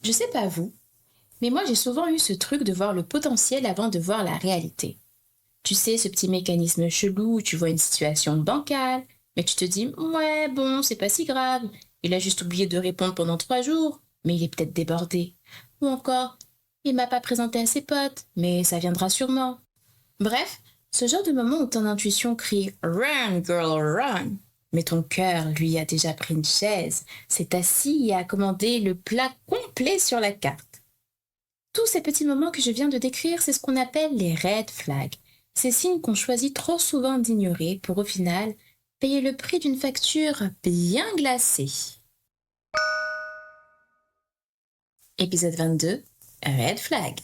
Je sais pas vous, mais moi j'ai souvent eu ce truc de voir le potentiel avant de voir la réalité. Tu sais, ce petit mécanisme chelou où tu vois une situation bancale, mais tu te dis, ouais, bon, c'est pas si grave. Il a juste oublié de répondre pendant 3 jours, mais il est peut-être débordé. Ou encore, il m'a pas présenté à ses potes, mais ça viendra sûrement. Bref, ce genre de moment où ton intuition crie Run, girl, run. Mais ton cœur, lui, a déjà pris une chaise, s'est assis et a commandé le plat complet sur la carte. Tous ces petits moments que je viens de décrire, c'est ce qu'on appelle les red flags. Ces signes qu'on choisit trop souvent d'ignorer pour au final payer le prix d'une facture bien glacée. Épisode 22, Red Flag.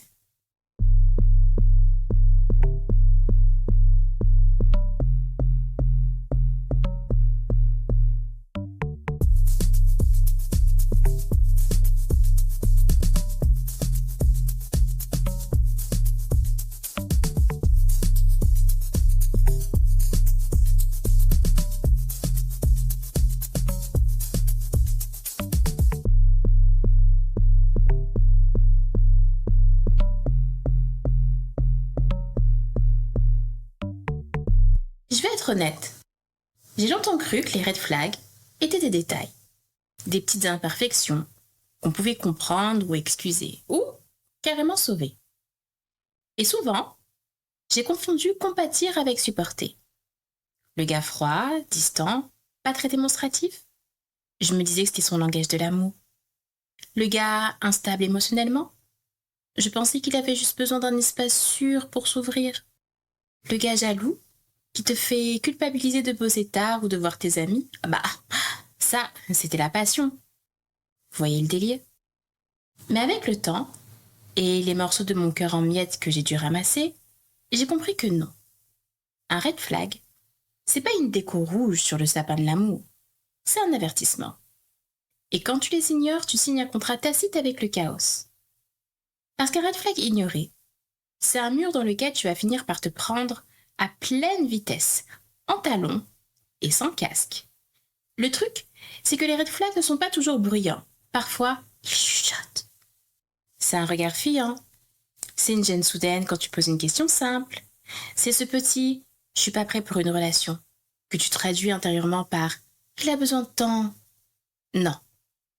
Je vais être honnête. J'ai longtemps cru que les red flags étaient des détails, des petites imperfections qu'on pouvait comprendre ou excuser, ou carrément sauver. Et souvent, j'ai confondu compatir avec supporter. Le gars froid, distant, pas très démonstratif. Je me disais que c'était son langage de l'amour. Le gars instable émotionnellement. Je pensais qu'il avait juste besoin d'un espace sûr pour s'ouvrir. Le gars jaloux, qui te fait culpabiliser de bosser tard ou de voir tes amis. Ah bah, ça, c'était la passion. Vous voyez le délire? Mais avec le temps, et les morceaux de mon cœur en miettes que j'ai dû ramasser, j'ai compris que non. Un red flag, c'est pas une déco rouge sur le sapin de l'amour. C'est un avertissement. Et quand tu les ignores, tu signes un contrat tacite avec le chaos. Parce qu'un red flag ignoré, c'est un mur dans lequel tu vas finir par te prendre à pleine vitesse, en talons et sans casque. Le truc, c'est que les red flags ne sont pas toujours bruyants. Parfois, ils chuchotent. C'est un regard fuyant. C'est une gêne soudaine quand tu poses une question simple. C'est ce petit « je suis pas prêt pour une relation » que tu traduis intérieurement par « il a besoin de temps ». Non,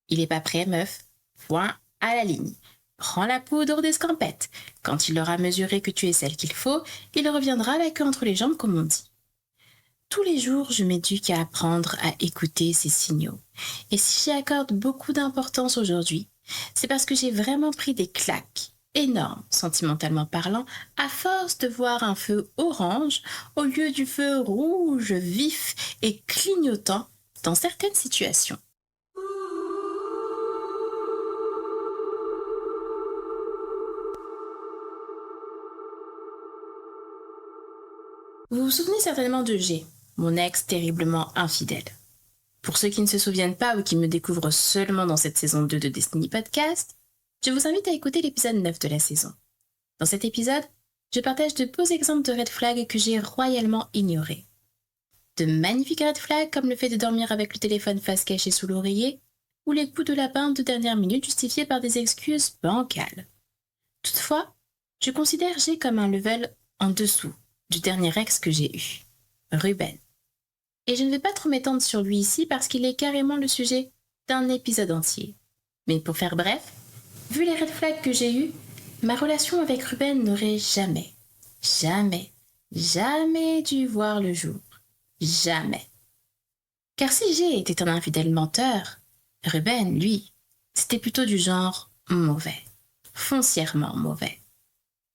il est pas prêt, meuf. Point à la ligne. Prends la poudre d'escampette. Quand il aura mesuré que tu es celle qu'il faut, il reviendra la queue entre les jambes, comme on dit. Tous les jours, je m'éduque à apprendre à écouter ces signaux. Et si j'y accorde beaucoup d'importance aujourd'hui, c'est parce que j'ai vraiment pris des claques énormes, sentimentalement parlant, à force de voir un feu orange au lieu du feu rouge vif et clignotant dans certaines situations. Vous vous souvenez certainement de G, mon ex terriblement infidèle. Pour ceux qui ne se souviennent pas ou qui me découvrent seulement dans cette saison 2 de Destiny Podcast, je vous invite à écouter l'épisode 9 de la saison. Dans cet épisode, je partage de beaux exemples de red flags que j'ai royalement ignorés. De magnifiques red flags comme le fait de dormir avec le téléphone face cachée sous l'oreiller ou les coups de lapin de dernière minute justifiés par des excuses bancales. Toutefois, je considère G comme un level en dessous du dernier ex que j'ai eu, Ruben. Et je ne vais pas trop m'étendre sur lui ici parce qu'il est carrément le sujet d'un épisode entier. Mais pour faire bref, vu les red flags que j'ai eus, ma relation avec Ruben n'aurait jamais, jamais, jamais dû voir le jour. Jamais. Car si G était un infidèle menteur, Ruben, lui, c'était plutôt du genre mauvais, foncièrement mauvais.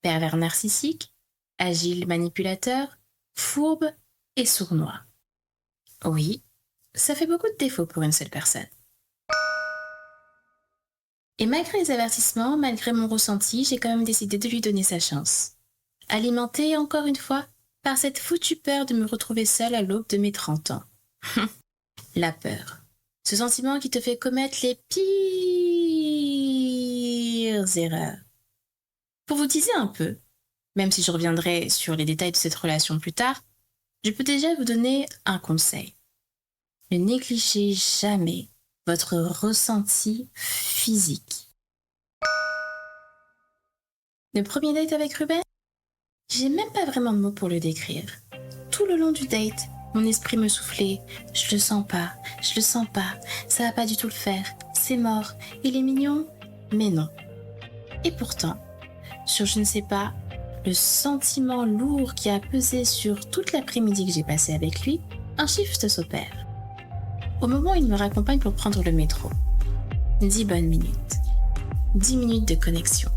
Pervers narcissique, agile manipulateur, fourbe et sournois. Oui, ça fait beaucoup de défauts pour une seule personne. Et malgré les avertissements, malgré mon ressenti, j'ai quand même décidé de lui donner sa chance. Alimentée, encore une fois, par cette foutue peur de me retrouver seule à l'aube de mes 30 ans. La peur. Ce sentiment qui te fait commettre les pires erreurs. Pour vous teaser un peu, même si je reviendrai sur les détails de cette relation plus tard, je peux déjà vous donner un conseil. Ne négligez jamais votre ressenti physique. Le premier date avec Ruben? J'ai même pas vraiment de mots pour le décrire. Tout le long du date, mon esprit me soufflait « Je le sens pas, ça va pas du tout le faire, c'est mort, il est mignon, mais non. » Et pourtant, sur je ne sais pas, le sentiment lourd qui a pesé sur toute l'après-midi que j'ai passé avec lui, un shift s'opère. Au moment où il me raccompagne pour prendre le métro. 10 bonnes minutes. 10 minutes de connexion.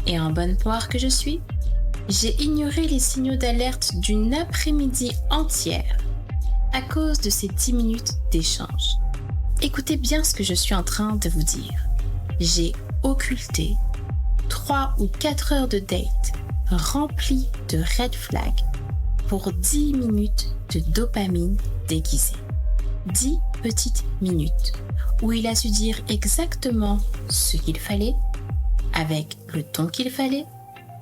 Et en bonne poire que je suis, j'ai ignoré les signaux d'alerte d'une après-midi entière à cause de ces 10 minutes d'échange. Écoutez bien ce que je suis en train de vous dire. J'ai occulté 3 ou 4 heures de date remplies de red flags pour 10 minutes de dopamine déguisée. 10 petites minutes où il a su dire exactement ce qu'il fallait, avec le ton qu'il fallait,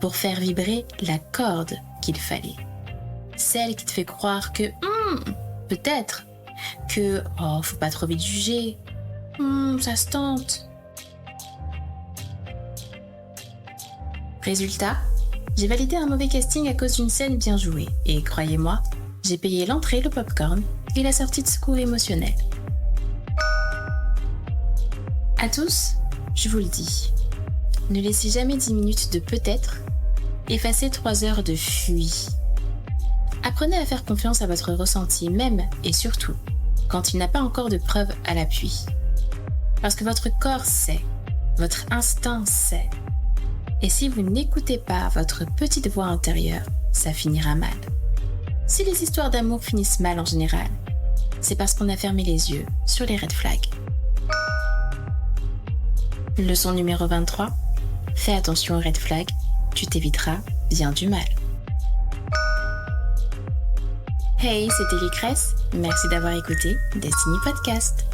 pour faire vibrer la corde qu'il fallait. Celle qui te fait croire que, peut-être, que, faut pas trop vite juger, ça se tente. Résultat, j'ai validé un mauvais casting à cause d'une scène bien jouée, et croyez-moi, j'ai payé l'entrée, le popcorn et la sortie de secours émotionnel. À tous, je vous le dis, ne laissez jamais 10 minutes de peut-être effacer 3 heures de fuit. Apprenez à faire confiance à votre ressenti, même et surtout quand il n'a pas encore de preuves à l'appui. Parce que votre corps sait, votre instinct sait. Et si vous n'écoutez pas votre petite voix intérieure, ça finira mal. Si les histoires d'amour finissent mal en général, c'est parce qu'on a fermé les yeux sur les red flags. Leçon numéro 23. Fais attention aux red flags, tu t'éviteras bien du mal. Hey, c'était Lucrèce. Merci d'avoir écouté Destiny Podcast.